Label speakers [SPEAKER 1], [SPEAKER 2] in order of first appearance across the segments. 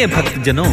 [SPEAKER 1] प्रिय भक्तजनों,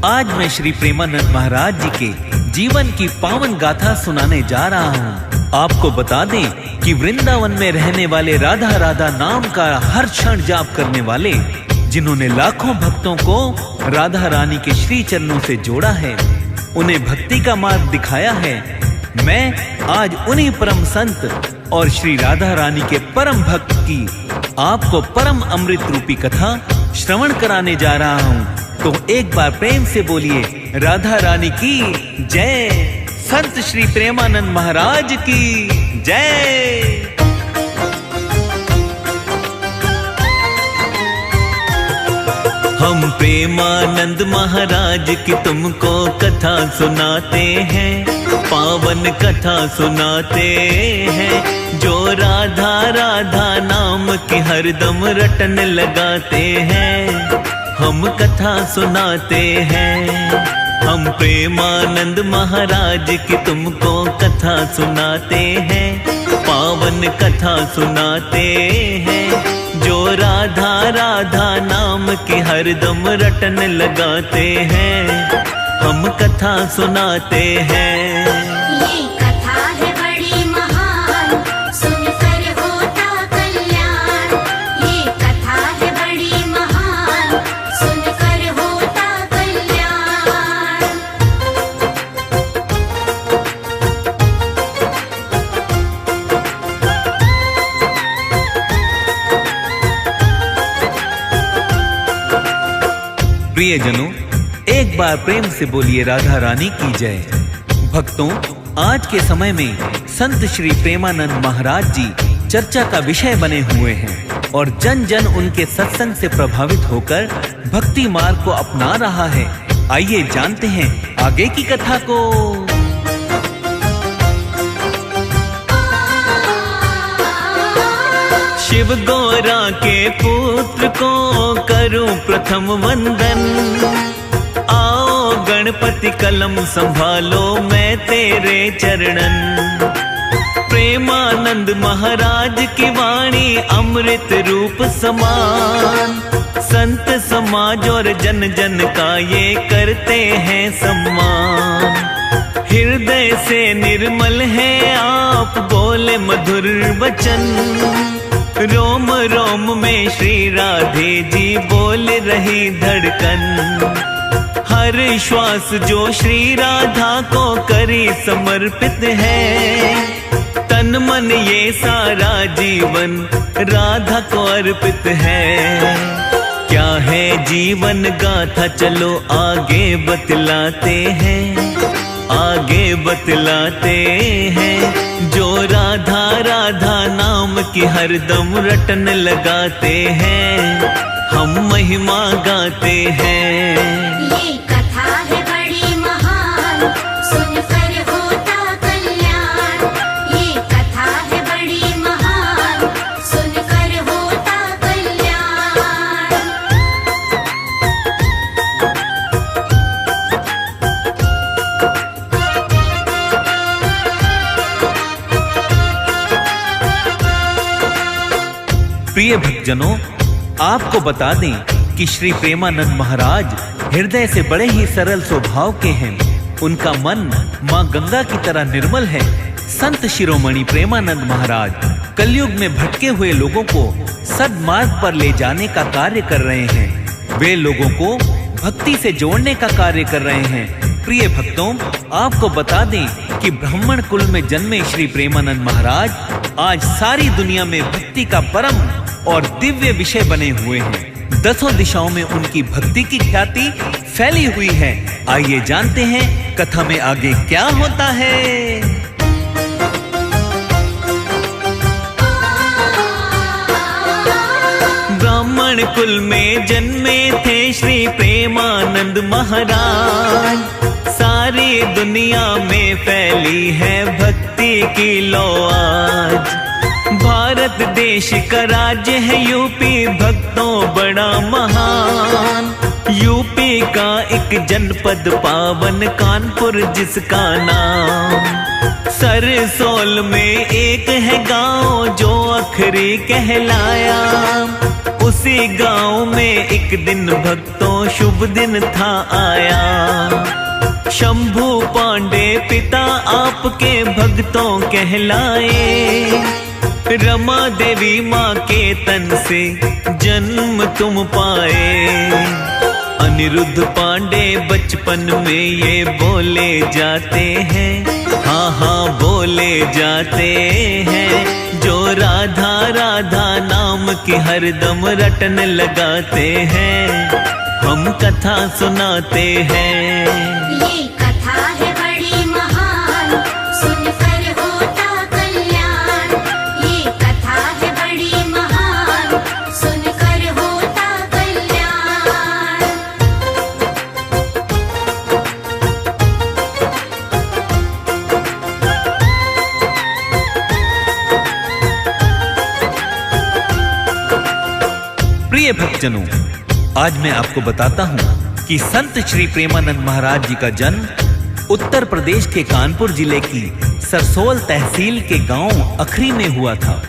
[SPEAKER 1] आज मैं श्री प्रेमानंद महाराज जी के जीवन की पावन गाथा सुनाने जा रहा हूँ। आपको बता दें कि वृंदावन में रहने वाले राधा राधा नाम का हर क्षण जाप करने वाले, जिन्होंने लाखों भक्तों को राधा रानी के श्री चरणों से जोड़ा है, उन्हें भक्ति का मार्ग दिखाया है, मैं आज उन्हीं परम संत और श्री राधा रानी के परम भक्त की आपको परम अमृत रूपी कथा श्रवण कराने जा रहा हूँ। तो एक बार प्रेम से बोलिए राधा रानी की जय, संत श्री प्रेमानंद महाराज की जय। हम प्रेमानंद महाराज की तुमको कथा सुनाते हैं, पावन कथा सुनाते हैं, जो राधा राधा नाम की हरदम रटन लगाते हैं। हम कथा सुनाते हैं, हम प्रेमानंद महाराज की तुमको कथा सुनाते हैं, पावन कथा सुनाते हैं, जो राधा राधा नाम की हरदम रटन लगाते हैं। हम कथा सुनाते हैं।
[SPEAKER 2] ये कथा है बड़ी महान, सुनकर होता कल्याण। ये कथा है बड़ी महान, सुनकर होता कल्याण।
[SPEAKER 1] प्रियजनों, एक बार प्रेम से बोलिए राधा रानी की जय। भक्तों, आज के समय में संत श्री प्रेमानंद महाराज जी चर्चा का विषय बने हुए हैं और जन जन उनके सत्संग से प्रभावित होकर भक्ति मार्ग को अपना रहा है। आइए जानते हैं आगे की कथा को। शिव गौरा के पुत्र को करूं प्रथम वंदन, आओ गणपति कलम संभालो मैं तेरे चरणन। प्रेमानंद महाराज की वाणी अमृत रूप समान, संत समाज और जन जन का ये करते हैं सम्मान। हृदय से निर्मल है आप, बोले मधुर वचन, रोम रोम में श्री राधे जी बोल रही धड़कन। हर श्वास जो श्री राधा को करी समर्पित है, तन मन ये सारा जीवन राधा को अर्पित है। क्या है जीवन गाथा, चलो आगे बतलाते हैं, आगे बतलाते हैं, जो राधा राधा नाम की हरदम रटन लगाते हैं। हम महिमा गाते हैं।
[SPEAKER 2] ये कथा है बड़ी महान, सुनकर होता कल्याण। ये कथा है बड़ी महान, सुनकर होता कल्याण।
[SPEAKER 1] प्रिय भक्तजनों, आपको बता दें कि श्री प्रेमानंद महाराज हृदय से बड़े ही सरल स्वभाव के हैं। उनका मन मां गंगा की तरह निर्मल है। संत शिरोमणि प्रेमानंद महाराज कलयुग में भटके हुए लोगों को सद्मार्ग पर ले जाने का कार्य कर रहे हैं। वे लोगों को भक्ति से जोड़ने का कार्य कर रहे हैं। प्रिय भक्तों, आपको बता दें कि ब्राह्मण कुल में जन्मे श्री प्रेमानंद महाराज आज सारी दुनिया में भक्ति का परम और दिव्य विषय बने हुए हैं। दसों दिशाओं में उनकी भक्ति की ख्याति फैली हुई है। आइए जानते हैं कथा में आगे क्या होता है। ब्राह्मण कुल में जन्मे थे श्री प्रेमानंद महाराज, सारी दुनिया में फैली है भक्ति की लो आज। भारत देश का राज्य है यूपी, भक्तों बड़ा महान। यूपी का एक जनपद पावन कानपुर जिसका नाम। सरसोल में एक है गांव जो अखरी कहलाया, उसी गांव में एक दिन भक्तों शुभ दिन था आया। शंभू पांडे पिता आपके भक्तों कहलाए। रमा देवी माँ के तन से जन्म तुम पाए। अनिरुद्ध पांडे बचपन में ये बोले जाते हैं, हाँ हाँ बोले जाते हैं, जो राधा राधा नाम की हरदम रटन लगाते हैं, हम कथा सुनाते हैं।
[SPEAKER 2] ये कथा है बड़ी महान, सुनकर होता कल्याण। ये कथा है बड़ी महान, सुनकर होता कल्याण।
[SPEAKER 1] प्रिय भक्तजनों, आज मैं आपको बताता हूँ कि संत श्री प्रेमानंद महाराज जी का जन्म उत्तर प्रदेश के कानपुर जिले की सरसोल तहसील के गांव अखरी में हुआ था।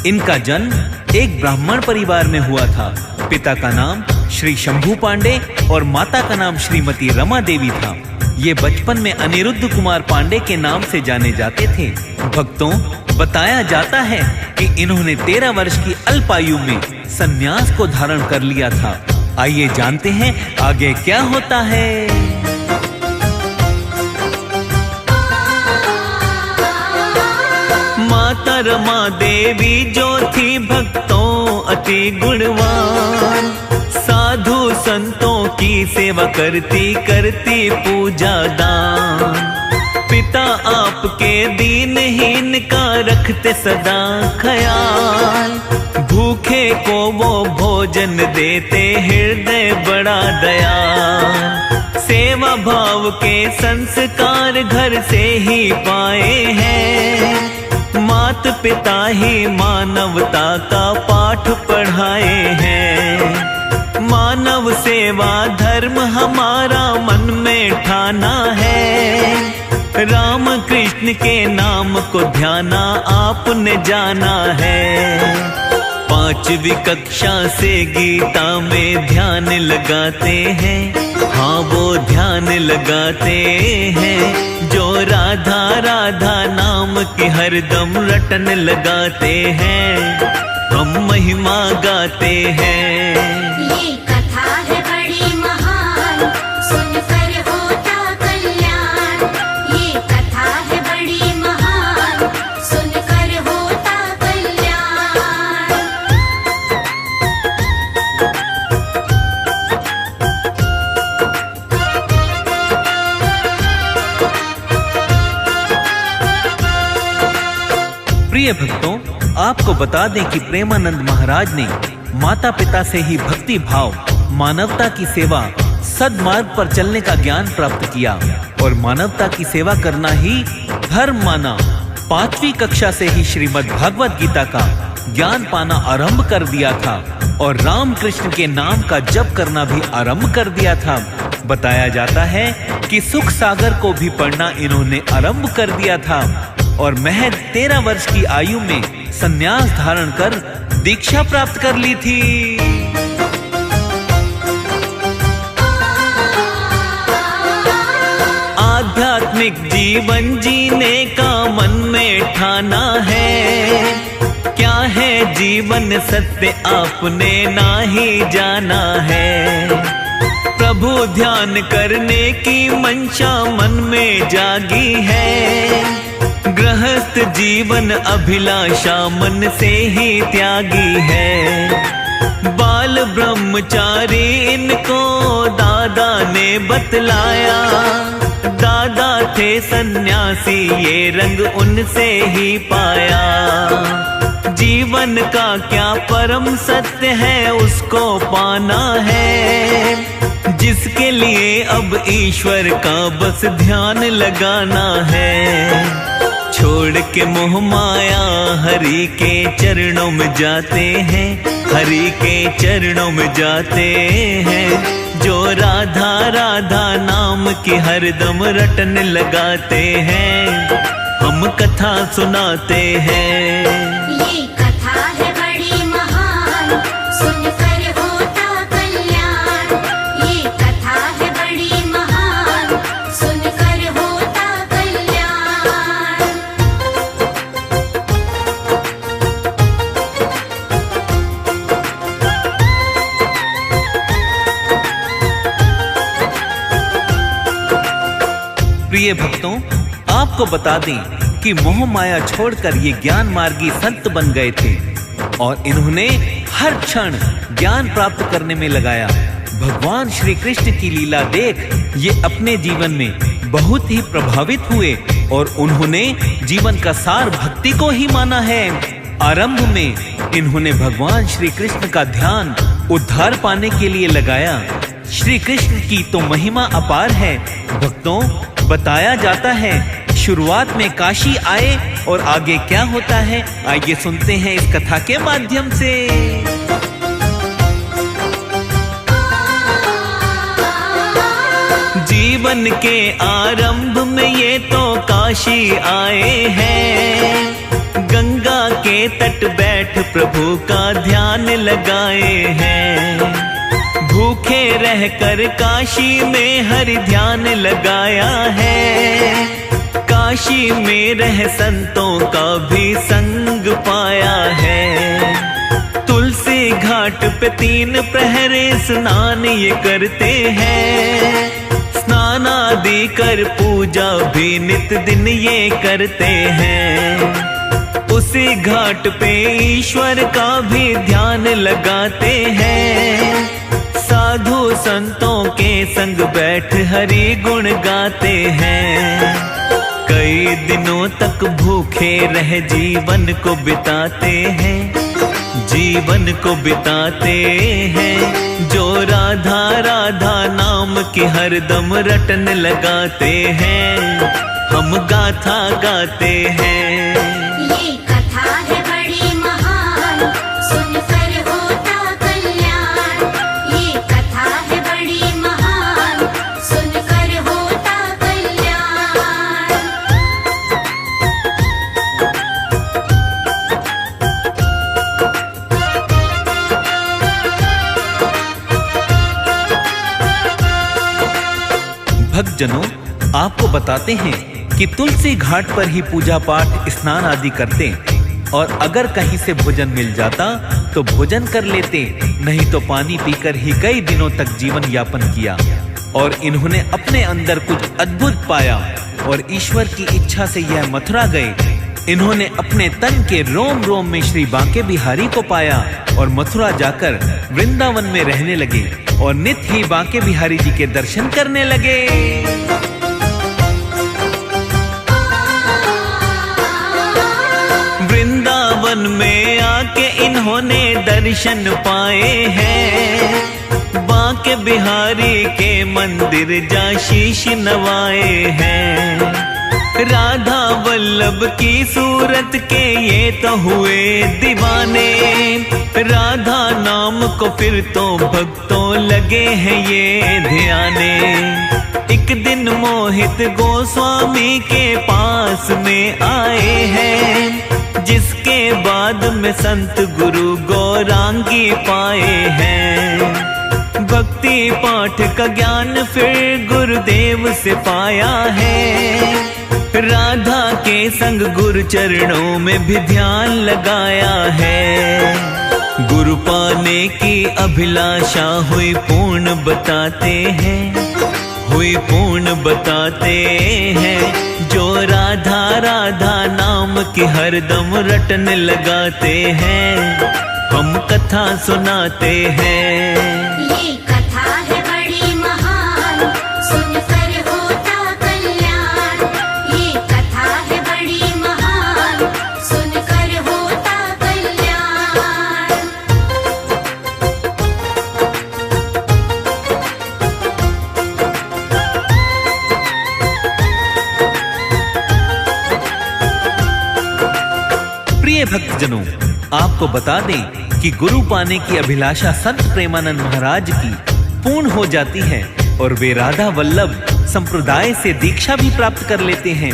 [SPEAKER 1] इनका जन्म एक ब्राह्मण परिवार में हुआ था। पिता का नाम श्री शंभू पांडे और माता का नाम श्रीमती रमा देवी था। ये बचपन में अनिरुद्ध कुमार पांडे के नाम से जाने जाते थे। भक्तों, बताया जाता है कि इन्होंने 13 वर्ष की अल्पायु में संन्यास को धारण कर लिया था। आइए जानते हैं आगे क्या होता है। माता रमा देवी जो थी भक्तों अति गुणवान, साधु संतों की सेवा करती करती पूजा दान। पिता आपके दीनहीन का रखते सदा ख्याल, भूखे को वो भोजन देते हृदय बड़ा दयाल। सेवा भाव के संस्कार घर से ही पाए हैं, मात पिता ही मानवता का पाठ पढ़ाए हैं। मानव सेवा धर्म हमारा मन में ठाना है, राम कृष्ण के नाम को ध्याना आपने जाना है। 5वीं कक्षा से गीता में ध्यान लगाते हैं, हाँ वो ध्यान लगाते हैं, जो राधा राधा नाम की हरदम रटन लगाते हैं, हम महिमा गाते हैं।
[SPEAKER 2] ये कथा है बड़ी महान, सुनकर होता कल्याण। ये कथा है बड़ी महान, सुनकर होता कल्याण।
[SPEAKER 1] प्रिय भक्तों, आपको बता दें कि प्रेमानंद महाराज ने माता पिता से ही भक्ति भाव, मानवता की सेवा, सद्मार्ग पर चलने का ज्ञान प्राप्त किया और मानवता की सेवा करना ही धर्म माना। 5वीं कक्षा से ही श्रीमद् भागवत गीता का ज्ञान पाना आरंभ कर दिया था और राम कृष्ण के नाम का जप करना भी आरंभ कर दिया था। बताया जाता है कि सुख सागर को भी पढ़ना इन्होंने आरंभ कर दिया था और महज 13 वर्ष की आयु में संन्यास धारण कर दीक्षा प्राप्त कर ली थी। आध्यात्मिक जीवन जीने का मन में ठाना है, क्या है जीवन सत्य आपने ना ही जाना है। प्रभु ध्यान करने की मंशा मन में जागी है, गृहस्थ जीवन अभिलाषा मन से ही त्यागी है। बाल ब्रह्मचारी इनको दादा ने बतलाया, दादा थे सन्यासी ये रंग उनसे ही पाया। जीवन का क्या परम सत्य है उसको पाना है, जिसके लिए अब ईश्वर का बस ध्यान लगाना है। छोड़ के मोह माया हरि के चरणों में जाते हैं, हरि के चरणों में जाते हैं, जो राधा राधा नाम की हरदम रटन लगाते हैं, हम कथा सुनाते हैं।
[SPEAKER 2] ये कथा है बड़ी महान, सुनकर
[SPEAKER 1] प्रिय भक्तों, आपको बता दें कि मोह माया छोड़कर ये ज्ञान मार्गी संत बन गए थे और इन्होंने हर क्षण ज्ञान प्राप्त करने में लगाया। भगवान श्री कृष्ण की लीला देख ये अपने जीवन में बहुत ही प्रभावित हुए और उन्होंने जीवन का सार भक्ति को ही माना है। आरंभ में इन्होंने भगवान श्री कृष्ण का ध्यान उद्धार पाने के लिए लगाया। श्री कृष्ण की तो महिमा अपार है। भक्तों, बताया जाता है शुरुआत में काशी आए और आगे क्या होता है, आइए सुनते हैं इस कथा के माध्यम से। जीवन के आरंभ में ये तो काशी आए हैं, गंगा के तट बैठ प्रभु का ध्यान लगाए हैं। भूखे रहकर काशी में हरि ध्यान लगाया है, काशी में रह संतों का भी संग पाया है। तुलसी घाट पे 3 प्रहरे स्नान ये करते हैं, स्नान आदि कर पूजा भी नित दिन ये करते हैं। उसी घाट पे ईश्वर का भी ध्यान लगाते हैं, साधु संतों के संग बैठ हरि गुण गाते हैं। कई दिनों तक भूखे रह जीवन को बिताते हैं, जीवन को बिताते हैं। जो राधा राधा नाम की हरदम रटन लगाते हैं, हम गाथा गाते हैं।
[SPEAKER 2] ये कथा है बड़ी महान, सुनकर होता कल्याण। ये कथा है बड़ी महान, सुनकर होता कल्याण।
[SPEAKER 1] भक्तजनों, आपको बताते हैं कि तुलसी घाट पर ही पूजा पाठ स्नान आदि करते और अगर कहीं से भोजन मिल जाता तो भोजन कर लेते, नहीं तो पानी पीकर ही कई दिनों तक जीवन यापन किया। और इन्होंने अपने अंदर कुछ अद्भुत पाया और ईश्वर की इच्छा से यह मथुरा गए। इन्होंने अपने तन के रोम रोम में श्री बांके बिहारी को पाया और मथुरा जाकर वृंदावन में रहने लगे और नित ही बांके बिहारी जी के दर्शन करने लगे। वृंदावन में आके इन्होंने दर्शन पाए हैं, बांके बिहारी के मंदिर जा शीश नवाए हैं। राधा वल्लभ की सूरत के ये तो हुए दीवाने, राधा नाम को फिर तो भक्तों लगे हैं ये ध्याने। एक दिन मोहित गोस्वामी के पास में आए हैं, जिसके बाद में संत गुरु गौरांगी पाए हैं। भक्ति पाठ का ज्ञान फिर गुरुदेव से पाया है, राधा के संग गुरु चरणों में भी ध्यान लगाया है। गुरु पाने की अभिलाषा हुई पूर्ण बताते हैं, हुई पूर्ण बताते हैं। जो राधा राधा नाम की हरदम रटन लगाते हैं, हम कथा सुनाते हैं।
[SPEAKER 2] ये कथा है बड़ी महान, सुनकर होता कल्याण। ये कथा है बड़ी महान, सुनकर होता कल्याण।
[SPEAKER 1] प्रिय भक्तजनों, आपको बता दें कि गुरु पाने की अभिलाषा संत प्रेमानंद महाराज की पूर्ण हो जाती है और वे राधा वल्लभ संप्रदाय से दीक्षा भी प्राप्त कर लेते हैं।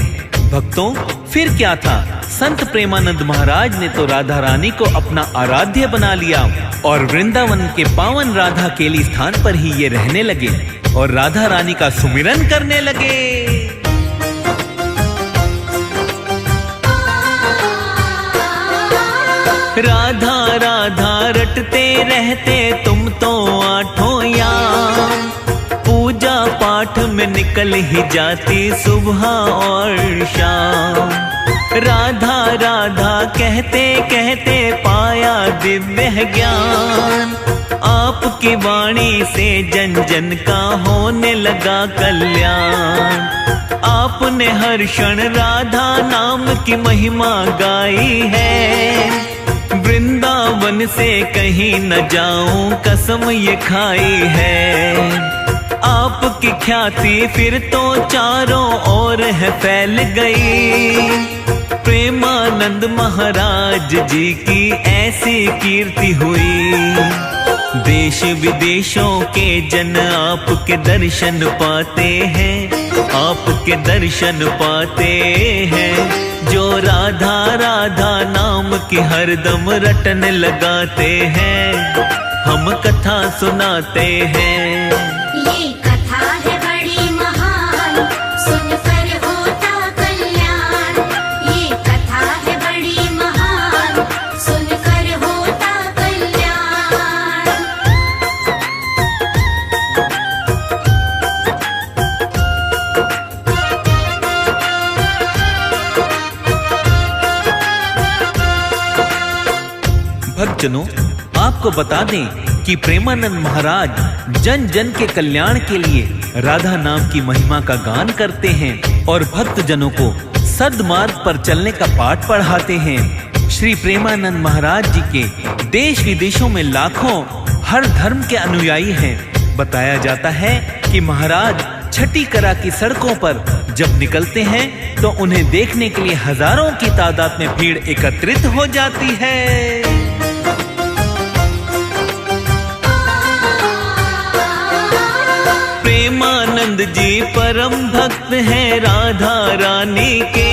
[SPEAKER 1] भक्तों, फिर क्या था, संत प्रेमानंद महाराज ने तो राधा रानी को अपना आराध्य बना लिया और वृंदावन के पावन राधा केली स्थान पर ही ये रहने लगे और राधा रानी का सुमिरन करने लगे। राधा राधा रटते रहते तुम तो आठों याम, पूजा पाठ में में निकल ही जाती सुबह और शाम। राधा राधा कहते कहते पाया दिव्य ज्ञान। आपकी वाणी से जन जन का होने लगा कल्याण। आपने हर क्षण राधा नाम की महिमा गाई है। वृंदावन से कहीं न जाऊं कसम ये खाई है। आपकी ख्याति फिर तो चारों ओर है फैल गई। प्रेमानंद महाराज जी की ऐसी कीर्ति हुई। देश विदेशों के जन आपके दर्शन पाते हैं, आपके दर्शन पाते हैं। जो राधा राधा नाम की हरदम रटन लगाते हैं, हम कथा सुनाते हैं।
[SPEAKER 2] ये कथा है बड़ी महान, सुनकर होता कल्याण। ये कथा है बड़ी महान, सुनकर होता कल्याण।
[SPEAKER 1] भक्तजनों, आपको बता दें कि प्रेमानंद महाराज जन जन के कल्याण के लिए राधा नाम की महिमा का गान करते हैं और भक्त जनों को सद्मार्ग पर चलने का पाठ पढ़ाते हैं। श्री प्रेमानंद महाराज जी के देश विदेशों में लाखों हर धर्म के अनुयायी हैं। बताया जाता है कि महाराज छठी करा की सड़कों पर जब निकलते हैं तो उन्हें देखने के लिए हजारों की तादाद में भीड़ एकत्रित हो जाती है। प्रेमानंद जी परम भक्त हैं राधा रानी के।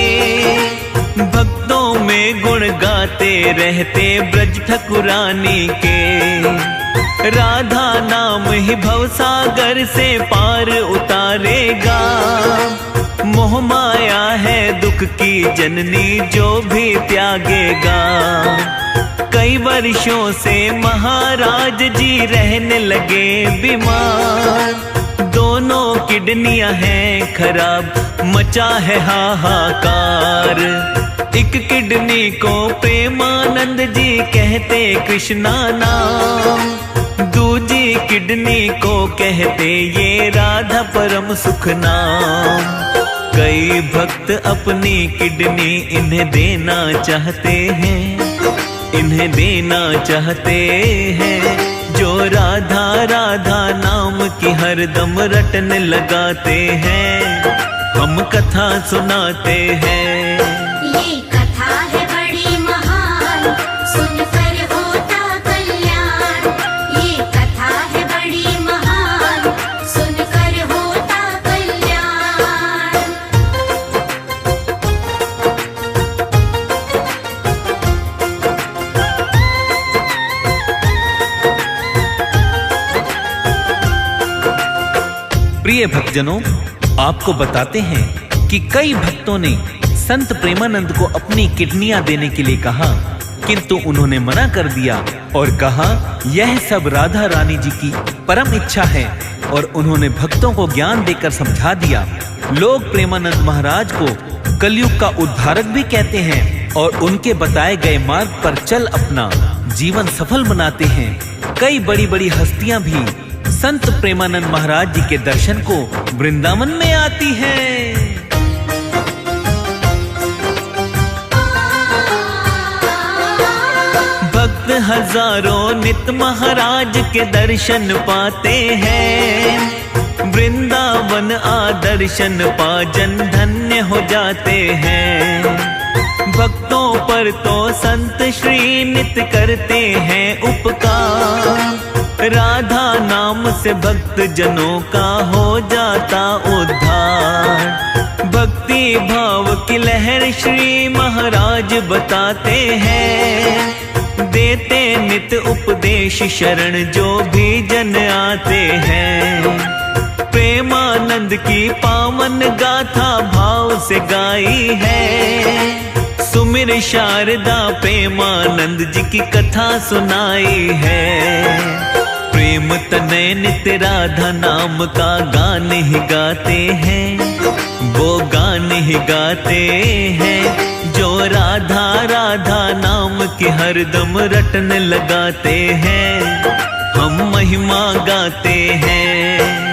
[SPEAKER 1] भक्तों में गुण गाते रहते ब्रज ठकुरानी के। राधा नाम ही भवसागर से पार उतारेगा। मोह माया है दुख की जननी जो भी त्यागेगा। कई वर्षों से महाराज जी रहने लगे बीमार। दोनों किडनियां हैं खराब, मचा है हाहाकार। एक किडनी को प्रेमानंद जी कहते कृष्णा नाम। दूजी किडनी को कहते ये राधा परम सुख नाम। कई भक्त अपनी किडनी इन्हें देना चाहते हैं, इन्हें देना चाहते हैं। जो राधा राधा नाम की हरदम रटन लगाते हैं, हम कथा सुनाते हैं।
[SPEAKER 2] ये कथा है बड़ी महान, सुनकर होता कल्याण। ये कथा है बड़ी महान, सुनकर होता कल्याण।
[SPEAKER 1] प्रिय भक्तजनों, आपको बताते हैं कि कई भक्तों ने संत प्रेमानंद को अपनी किडनियां देने के लिए कहा, किंतु उन्होंने मना कर दिया और कहा यह सब राधा रानी जी की परम इच्छा है। और उन्होंने भक्तों को ज्ञान देकर समझा दिया। लोग प्रेमानंद महाराज को कलयुग का उद्धारक भी कहते हैं और उनके बताए गए मार्ग पर चल अपना जीवन सफल बनाते हैं। कई बड़ी बड़ी हस्तियां भी संत प्रेमानंद महाराज जी के दर्शन को वृंदावन में आती हैं। भक्त हजारों नित महाराज के दर्शन पाते हैं। वृंदावन आदर्शन पा जन धन्य हो जाते हैं। भक्तों पर तो संत श्री नित करते हैं उपकार। राधा नाम से भक्त जनों का हो जाता उद्धार। भक्ति भाव की लहर श्री महाराज बताते हैं। देते नित उपदेश शरण जो भी जन आते हैं। प्रेमानंद की पावन गाथा भाव से गाई है। सुमिर शारदा प्रेमानंद जी की कथा सुनाई है। प्रेम तनय नित्य राधा नाम का गान ही गाते हैं, वो गान ही गाते हैं जो राधा राधा नाम की हरदम रटन लगाते हैं। हम महिमा गाते हैं।